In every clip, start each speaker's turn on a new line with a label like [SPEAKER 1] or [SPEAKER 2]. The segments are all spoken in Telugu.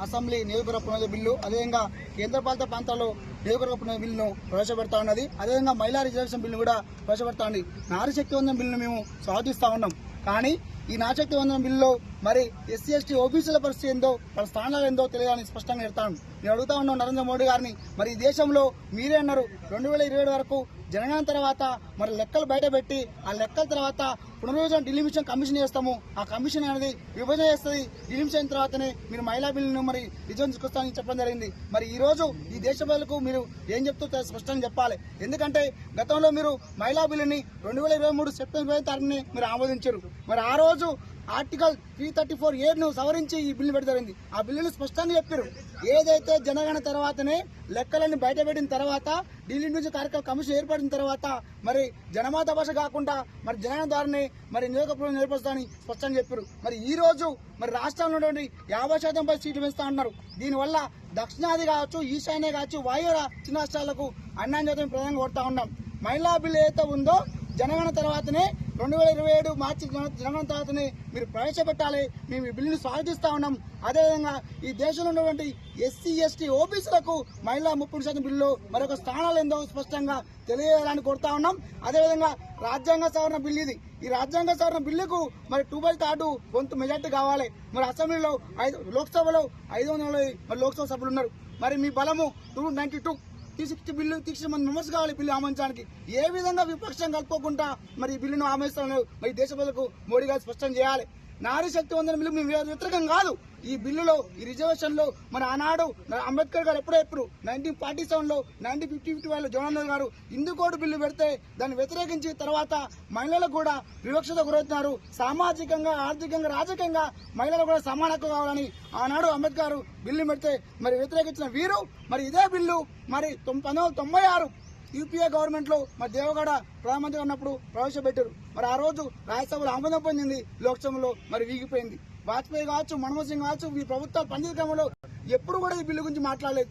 [SPEAKER 1] అసెంబ్లీ నియోజకవర్గ పునరుద్ధ బిల్లు, అదేవిధంగా కేంద్రపాలిత ప్రాంతాల్లో నియోజకవర్గ పునరుద్ధ బిల్లును ప్రవేశపెడతా ఉన్నది. అదేవిధంగా మహిళా రిజర్వేషన్ బిల్లు కూడా ప్రవేశపెడతా ఉంది. నారీ శక్తి వందనం బిల్లును మేము స్వాగతిస్తా ఉన్నాం. కానీ ఈ నాశక్తి వందనం బిల్లులో మరి ఎస్సీ ఎస్టీ ఓబీసీల పరిస్థితి ఏందో, వాళ్ళ స్థానాలు ఏందో తెలియాలని స్పష్టంగా చెప్తాను. నేను అడుగుతా ఉన్నాం నరేంద్ర మోడీ గారిని, మరి ఈ దేశంలో మీరే అన్నారు 2027 వరకు జనగణన తర్వాత మరి లెక్కలు బయటపెట్టి ఆ లెక్కల తర్వాత పునర్విభజన డిలిమిషన్ కమిషన్ చేస్తాము. ఆ కమిషన్ అనేది విభజన చేస్తుంది. డిలిమిషన్ అయిన తర్వాతనే మీరు మహిళా బిల్లును మరి రిజర్వ్ తీసుకొస్తామని చెప్పడం జరిగింది. మరి ఈ రోజు ఈ దేశ ప్రజలకు మీరు ఏం చెప్తూ స్పష్టంగా చెప్పాలి. ఎందుకంటే గతంలో మీరు మహిళా బిల్లుని 2023 సెప్టెంబర్ 20 తారీఖుని మీరు ఆమోదించారు. మరి ఆ రోజు ఆర్టికల్ 334A ను సవరించి ఈ బిల్లు పెడతారింది. ఆ బిల్లును స్పష్టంగా చెప్పారు. ఏదైతే జనగణన తర్వాతనే లెక్కలన్నీ బయటపెట్టిన తర్వాత డిలిమిషన్ కార్యక్రమ కమిషన్ ఏర్పడిన తర్వాత మరి జనమాత భాష కాకుండా మరి జనగణన ద్వారానే మరి నియోజకవర్గం ఏర్పరుస్తామని స్పష్టంగా చెప్పారు. మరి ఈ రోజు మరి రాష్ట్రంలో 50% సీట్లు పెంచుతా ఉన్నారు. దీనివల్ల దక్షిణాది కావచ్చు, ఈశాన్య కావచ్చు, వాయువ్య చిన్న రాష్ట్రాలకు అన్యాయం చేద్దామని ప్రధానంగా కోరుతా ఉన్నాం. మహిళా బిల్లు ఏదైతే ఉందో జనగణన తర్వాతనే 2027 మార్చి జనగణన తర్వాతనే మీరు ప్రవేశపెట్టాలి. మేము ఈ బిల్లును స్వాగతిస్తా ఉన్నాం. అదేవిధంగా ఈ దేశంలో ఉన్నటువంటి ఎస్సీ ఎస్టీ ఓబీసీలకు మహిళా 30% బిల్లు మరొక స్థానాలు ఏందో స్పష్టంగా తెలియజేయాలని కోరుతా ఉన్నాం. అదేవిధంగా రాజ్యాంగ సవరణ బిల్లు ఇది. ఈ రాజ్యాంగ సవరణ బిల్లుకు మరి 2/3 వంతు మెజార్టీ కావాలి. మరి అసెంబ్లీలో లోక్సభలో 500 మరి లోక్సభ సభ్యులు ఉన్నారు. మరి మీ బలము 292 360 బిల్లు 360 మంది మెంబర్స్ కావాలి బిల్లు ఆమోదించడానికి. ఏ విధంగా విపక్షం కలుపుకోకుండా మరి ఈ బిల్లును ఆమోదిస్తామని మరి దేశ ప్రజలకు మోడీ గారు స్పష్టం చేయాలి. నారీ శక్తి వందనం బిల్లు మేము వ్యతిరేకం కాదు. ఈ బిల్లులో ఈ రిజర్వేషన్ లో మన ఆనాడు అంబేద్కర్ గారు ఎప్పుడో 1947లో 1950 జవహర్లాల్ నెహ్రూ గారు హిందూ కోడ్ బిల్లు పెడితే దాన్ని వ్యతిరేకించి తర్వాత మహిళలకు కూడా వివక్షత గురవుతున్నారు. సామాజికంగా, ఆర్థికంగా, రాజకీయంగా మహిళలు కూడా సమాన హక్కు కావాలని ఆనాడు అంబేద్కర్ బిల్లు పెడితే మరి వ్యతిరేకించిన వీరు మరి ఇదే బిల్లు మరి 1996 యూపీఏ గవర్నమెంట్ లో మరి దేవగౌడ ప్రధానమంత్రి ఉన్నప్పుడు ప్రవేశపెట్టారు. మరి ఆ రోజు రాజ్యసభలో ఆమోదం పొందింది, లోక్సభలో మరి వీగిపోయింది. వాజ్పేయి కావచ్చు, మన్మోహన్ సింగ్ కావచ్చు, ఈ ప్రభుత్వాలు పనిచేసే క్రమంలో ఎప్పుడు కూడా ఈ బిల్లు గురించి మాట్లాడలేదు.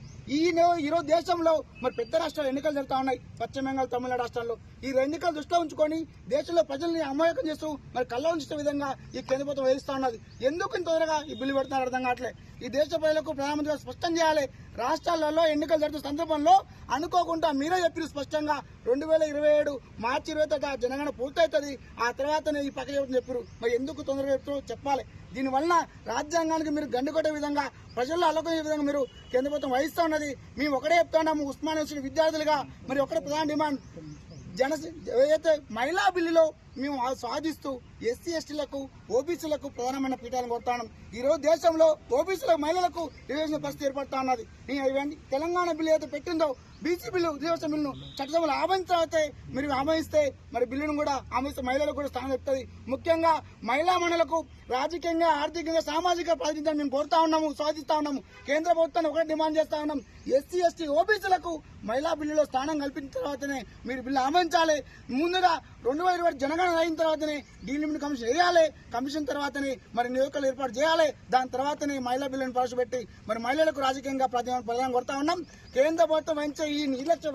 [SPEAKER 1] ఈరోజు దేశంలో మరి పెద్ద రాష్ట్రాలు ఎన్నికలు జరుగుతా ఉన్నాయి. పశ్చిమ బెంగాల్, తమిళనాడు రాష్ట్రాల్లో ఈ ఎన్నికలు దృష్టిలో ఉంచుకొని దేశంలో ప్రజల్ని అమాయకం చేస్తూ మరి కళ్ళ ఉంచిన విధంగా ఈ కేంద్ర ప్రభుత్వం వేధిస్తా ఉన్నది. ఎందుకు ఇంత త్వరగా ఈ బిల్లు పెడుతున్నారు అర్థం కావట్లేదు. ఈ దేశ ప్రజలకు ప్రధానమంత్రి గారు స్పష్టం చేయాలి. రాష్ట్రాలలో ఎన్నికలు జరుగుతున్న సందర్భంలో అనుకోకుండా మీరే చెప్పారు స్పష్టంగా 2027 మార్చి 20 జనగణన పూర్తవుతుంది. ఆ తర్వాతనే ఈ పక్క చెప్పారు. మరి ఎందుకు తొందరగా చెప్తారో చెప్పాలి. దీనివల్ల రాజ్యాంగానికి మీరు గండి కొట్టే విధంగా, ప్రజల్లో అలకొనే విధంగా మీరు కేంద్ర ప్రభుత్వం వహిస్తా ఉన్నది. మేము ఒకటే చెప్తున్నాము, ఉస్మానియా యూనివర్సిటీ విద్యార్థులుగా మరి ఒకటే ప్రధాన డిమాండ్ ఏదైతే మహిళా బిల్లులో మేము సాధిస్తూ ఎస్సీ ఎస్టీలకు ఓబీసీలకు ప్రధానమైన పీఠాలను కొడతాను. ఈ రోజు దేశంలో ఓబీసీలకు మహిళలకు రిజర్వేషన్ పరిస్థితి ఏర్పడతా ఉన్నది. తెలంగాణ బిల్లు ఏదైతే పెట్టిందో బీసీ బిల్లు రిజర్వేషన్ బిల్లును చట్టసభలో ఆమోదించే మీరు ఆమోదిస్తే మరి బిల్లును కూడా ఆమోదిస్తే మహిళలకు కూడా స్థానం చెప్తుంది. ముఖ్యంగా మహిళా మండలకు రాజకీయంగా, ఆర్థికంగా, సామాజిక ప్రాతినిధ్యాన్ని మేము కోరుతా ఉన్నాము, స్వాగతిస్తా ఉన్నాము. కేంద్ర ప్రభుత్వాన్ని ఒకటే డిమాండ్ చేస్తా ఉన్నాం, ఎస్సీ ఎస్టీ ఓబీసీలకు మహిళా బిల్లులో స్థానం కల్పించిన తర్వాతనే మీరు బిల్లు ఆమోదించాలి. ముందుగా 2020 జనగణన అయిన తర్వాతనే డీలిమిట్ కమిషన్ వేయాలి. కమిషన్ తర్వాతనే మరి నియోజకవర్గాలు ఏర్పాటు చేయాలి. దాని తర్వాతనే మహిళా బిల్లును ప్రవేశపెట్టి మరి మహిళలకు రాజకీయంగా ప్రధానం కొడతా ఉన్నాం. కేంద్ర ప్రభుత్వం వహించే ఈ నిర్లక్ష్య